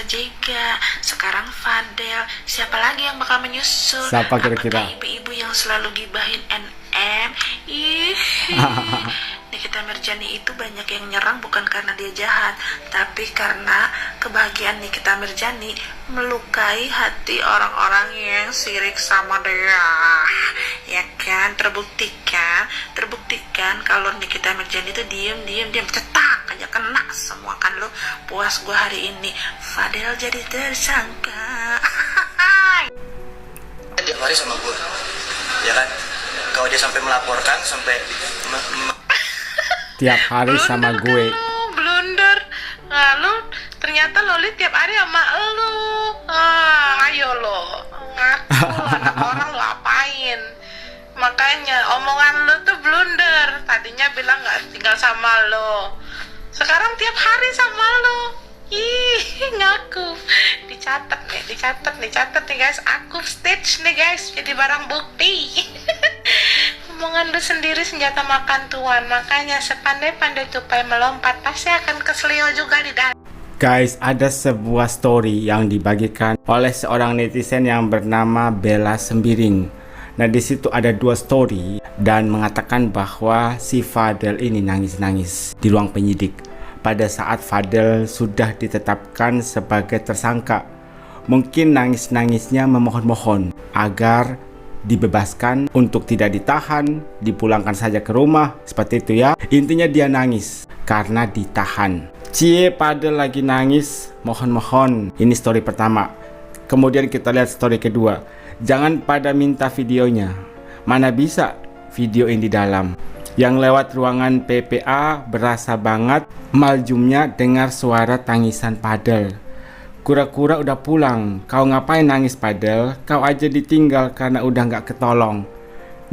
Jega, sekarang Fadel. Siapa lagi yang bakal menyusul? Siapa kira-kira? Apakah ibu-ibu yang selalu gibahin NM? Ih. Nikita Mirjani itu banyak yang nyerang bukan karena dia jahat, tapi karena kebahagiaan Nikita Mirjani melukai hati orang-orang yang sirik sama dia. Ya kan, terbuktikan kalau Nikita Mirjani itu diam, cetak aja kena semua kan lo. Puas gua hari ini, Fadel jadi tersangka. Tiap hari sama gue, ya kan? Kalau dia sampai melaporkan, sampai tiap hari sama gue. Blunder. Nah, lu ternyata Loli tiap hari sama lu. Ayo lo. Anak orang lu apain? Makanya omongan lu tuh blunder. Tadinya bilang nggak tinggal sama lo. Sekarang tiap hari sama lo. Ih, ngaku. Dicatat nih guys. Aku stage nih guys. Jadi barang bukti. Omongan lu sendiri senjata makan tuan. Makanya sepandai-pandai tupai melompat pasti akan keselio juga di dalam. Guys, ada sebuah story yang dibagikan oleh seorang netizen yang bernama Bella Sembiring. Nah, di situ ada dua story dan mengatakan bahwa si Fadel ini nangis-nangis di ruang penyidik pada saat Fadel sudah ditetapkan sebagai tersangka. Mungkin nangis-nangisnya memohon-mohon agar dibebaskan untuk tidak ditahan, dipulangkan saja ke rumah, seperti itu ya. Intinya dia nangis karena ditahan. Fadel lagi nangis, mohon-mohon. Ini story pertama. Kemudian kita lihat story kedua. Jangan pada minta videonya. Mana bisa video ini di dalam. Yang lewat ruangan PPA berasa banget maljumnya dengar suara tangisan Fadel. Kura-kura udah pulang, kau ngapain nangis Fadel? Kau aja ditinggal karena udah nggak ketolong.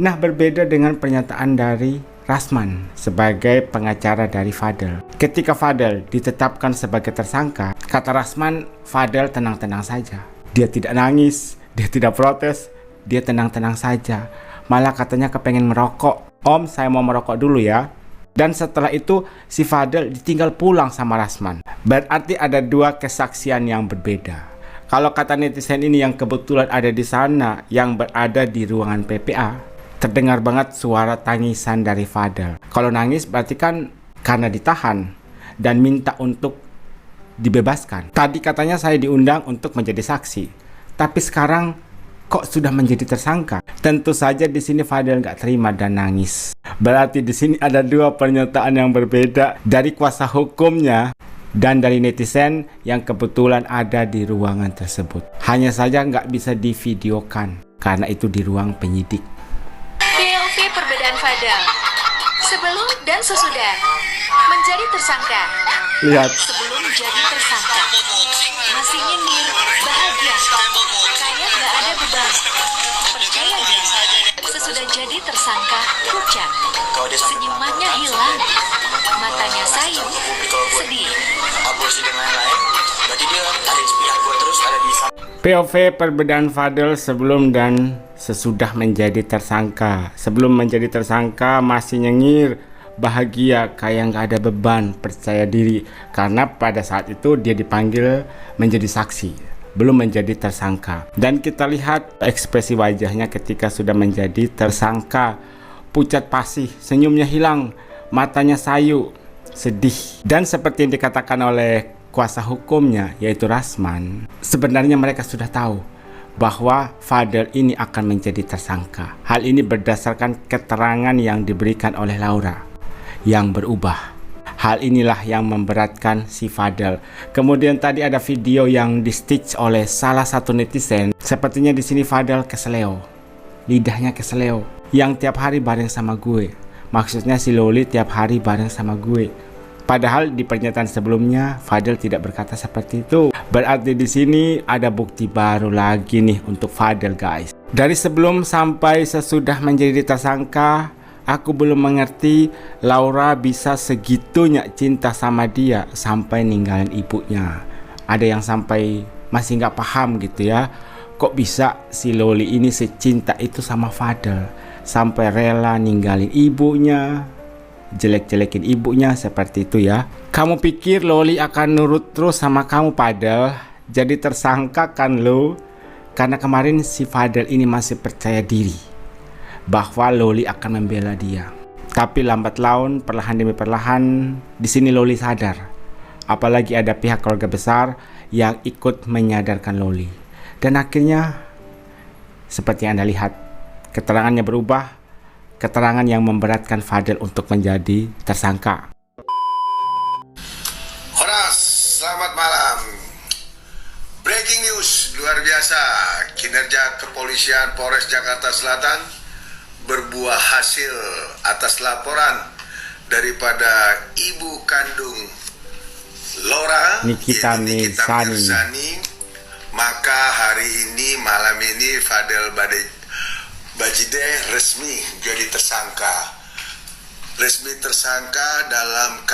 Nah, berbeda dengan pernyataan dari Rasman sebagai pengacara dari Fadel. Ketika Fadel ditetapkan sebagai tersangka, kata Rasman, Fadel tenang-tenang saja. Dia tidak nangis, dia tidak protes, dia tenang-tenang saja. Malah katanya kepengen merokok. Om, saya mau merokok dulu ya. Dan setelah itu si Fadel ditinggal pulang sama Rasman. Berarti ada dua kesaksian yang berbeda. Kalau kata netizen ini yang kebetulan ada di sana, yang berada di ruangan PPA, terdengar banget suara tangisan dari Fadel. Kalau nangis berarti kan karena ditahan dan minta untuk dibebaskan. Tadi katanya saya diundang untuk menjadi saksi, tapi sekarang kok sudah menjadi tersangka? Tentu saja di sini Fadel nggak terima dan nangis. Berarti di sini ada dua pernyataan yang berbeda dari kuasa hukumnya dan dari netizen yang kebetulan ada di ruangan tersebut. Hanya saja nggak bisa divideokan karena itu di ruang penyidik. POV perbedaan Fadel sebelum dan sesudah menjadi tersangka. Lihat. Sebelum jadi tersangka masih nyindir, bahagia, kayak gak ada beban. Percaya deh, sesudah jadi tersangka, pucat, senyumannya hilang, matanya sayu, sedih. aborsi dan lain-lain, berarti dia ada di pihak gue terus, ada di POV perbedaan Fadel sebelum dan sesudah menjadi tersangka. Sebelum menjadi tersangka masih nyengir, bahagia, kayak nggak ada beban, percaya diri. Karena pada saat itu dia dipanggil menjadi saksi, belum menjadi tersangka. Dan kita lihat ekspresi wajahnya ketika sudah menjadi tersangka. Pucat pasih, senyumnya hilang, matanya sayu, sedih. Dan seperti yang dikatakan oleh kuasa hukumnya yaitu Rasman, sebenarnya mereka sudah tahu bahwa Fadel ini akan menjadi tersangka. Hal ini berdasarkan keterangan yang diberikan oleh Laura yang berubah. Hal inilah yang memberatkan si Fadel. Kemudian tadi ada video yang di-stitch oleh salah satu netizen. Sepertinya di sini Fadel keseleo, lidahnya keseleo, yang tiap hari bareng sama gue. Maksudnya si Loli tiap hari bareng sama gue. Padahal di pernyataan sebelumnya Fadel tidak berkata seperti itu. Berarti di sini ada bukti baru lagi nih untuk Fadel, guys. Dari sebelum sampai sesudah menjadi tersangka, aku belum mengerti Laura bisa segitunya cinta sama dia sampai ninggalin ibunya. Ada yang sampai masih nggak paham gitu ya. Kok bisa si Loli ini secinta itu sama Fadel sampai rela ninggalin ibunya, jelek-jelekin ibunya seperti itu ya. Kamu pikir Loli akan nurut terus sama kamu Fadel? jadi tersangka kan lo? Karena kemarin si Fadel ini masih percaya diri bahwa Loli akan membela dia. Tapi lambat laun, perlahan demi perlahan, di sini Loli sadar. Apalagi ada pihak keluarga besar yang ikut menyadarkan Loli. Dan akhirnya, seperti yang Anda lihat, keterangannya berubah, keterangan yang memberatkan Fadel untuk menjadi tersangka. Horas, selamat malam. Breaking news luar biasa. Kinerja kepolisian Polres Jakarta Selatan berbuah hasil atas laporan daripada ibu kandung Laura, Nikita Mirzani. Maka hari ini, malam ini, Fadel Bajideh resmi jadi tersangka. Resmi tersangka dalam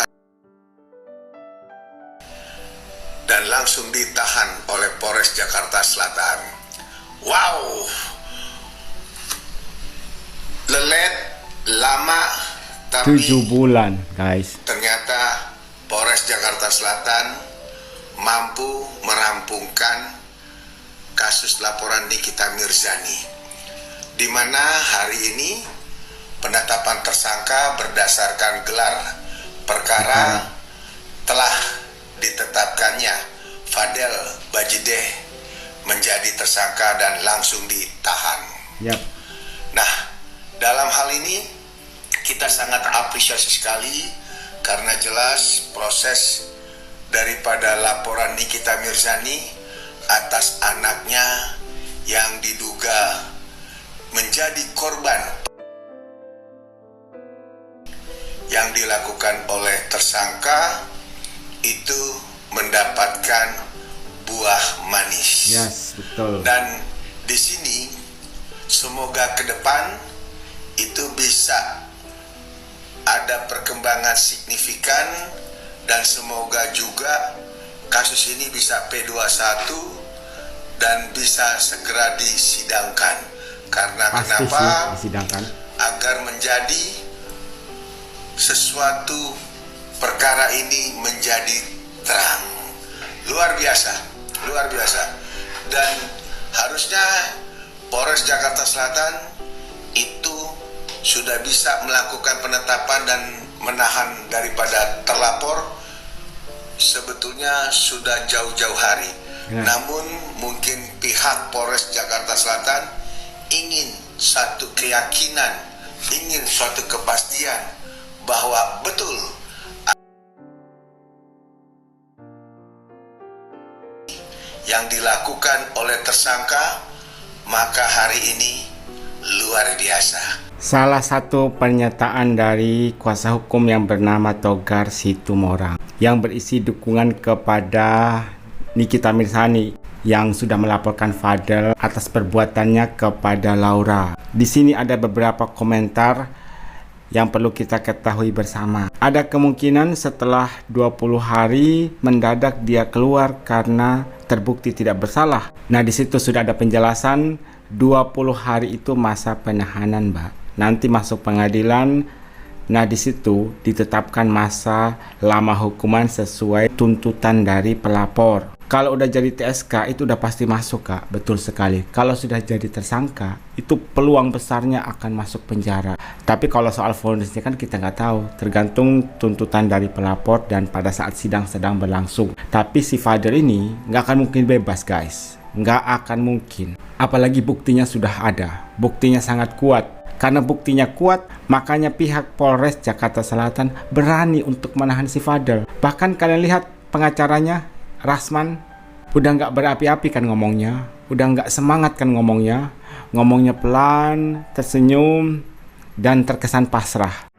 dan langsung ditahan oleh Polres Jakarta Selatan. Wow, lelet, lama, tapi 7 bulan guys. ternyata Polres Jakarta Selatan mampu merampungkan kasus laporan Nikita Mirzani, di mana hari ini penetapan tersangka berdasarkan gelar perkara telah ditetapkannya Fadel Bajideh menjadi tersangka dan langsung ditahan. Yap. Nah, dalam hal ini kita sangat apresiasi sekali karena jelas proses daripada laporan Nikita Mirzani atas anaknya yang diduga menjadi korban yang dilakukan oleh tersangka itu mendapatkan buah manis. Yes, betul. Dan di sini semoga ke depan itu bisa ada perkembangan signifikan dan semoga juga kasus ini bisa P21 dan bisa segera disidangkan. Karena Pasti kenapa? sih disidangkan. Agar menjadi sesuatu perkara ini menjadi terang. Luar biasa, luar biasa. Dan harusnya Polres Jakarta Selatan itu sudah bisa melakukan penetapan dan menahan daripada terlapor sebetulnya sudah jauh-jauh hari. Ya. Namun mungkin pihak Polres Jakarta Selatan ingin satu keyakinan, ingin suatu kepastian bahwa betul yang dilakukan oleh tersangka, maka hari ini luar biasa. Salah satu pernyataan dari kuasa hukum yang bernama Togar Situmorang yang berisi dukungan kepada Nikita Mirzani yang sudah melaporkan Fadel atas perbuatannya kepada Laura. Di sini ada beberapa komentar yang perlu kita ketahui bersama. Ada kemungkinan setelah 20 hari mendadak dia keluar karena terbukti tidak bersalah. Nah, di situ sudah ada penjelasan 20 hari itu masa penahanan, Mbak. Nanti masuk pengadilan. Nah, di situ ditetapkan masa lama hukuman sesuai tuntutan dari pelapor. Kalau udah jadi TSK itu udah pasti masuk, Kak. Betul sekali. Kalau sudah jadi tersangka, itu peluang besarnya akan masuk penjara. Tapi kalau soal vonisnya kan kita nggak tahu. Tergantung tuntutan dari pelapor dan pada saat sidang sedang berlangsung. Tapi si Fadel ini nggak akan mungkin bebas, guys. Nggak akan mungkin. Apalagi buktinya sudah ada. Buktinya sangat kuat. Karena buktinya kuat, makanya pihak Polres Jakarta Selatan berani untuk menahan si Fadel. Bahkan kalian lihat pengacaranya, Rasman, udah nggak berapi-api kan ngomongnya, udah nggak semangat kan ngomongnya pelan, tersenyum, dan terkesan pasrah.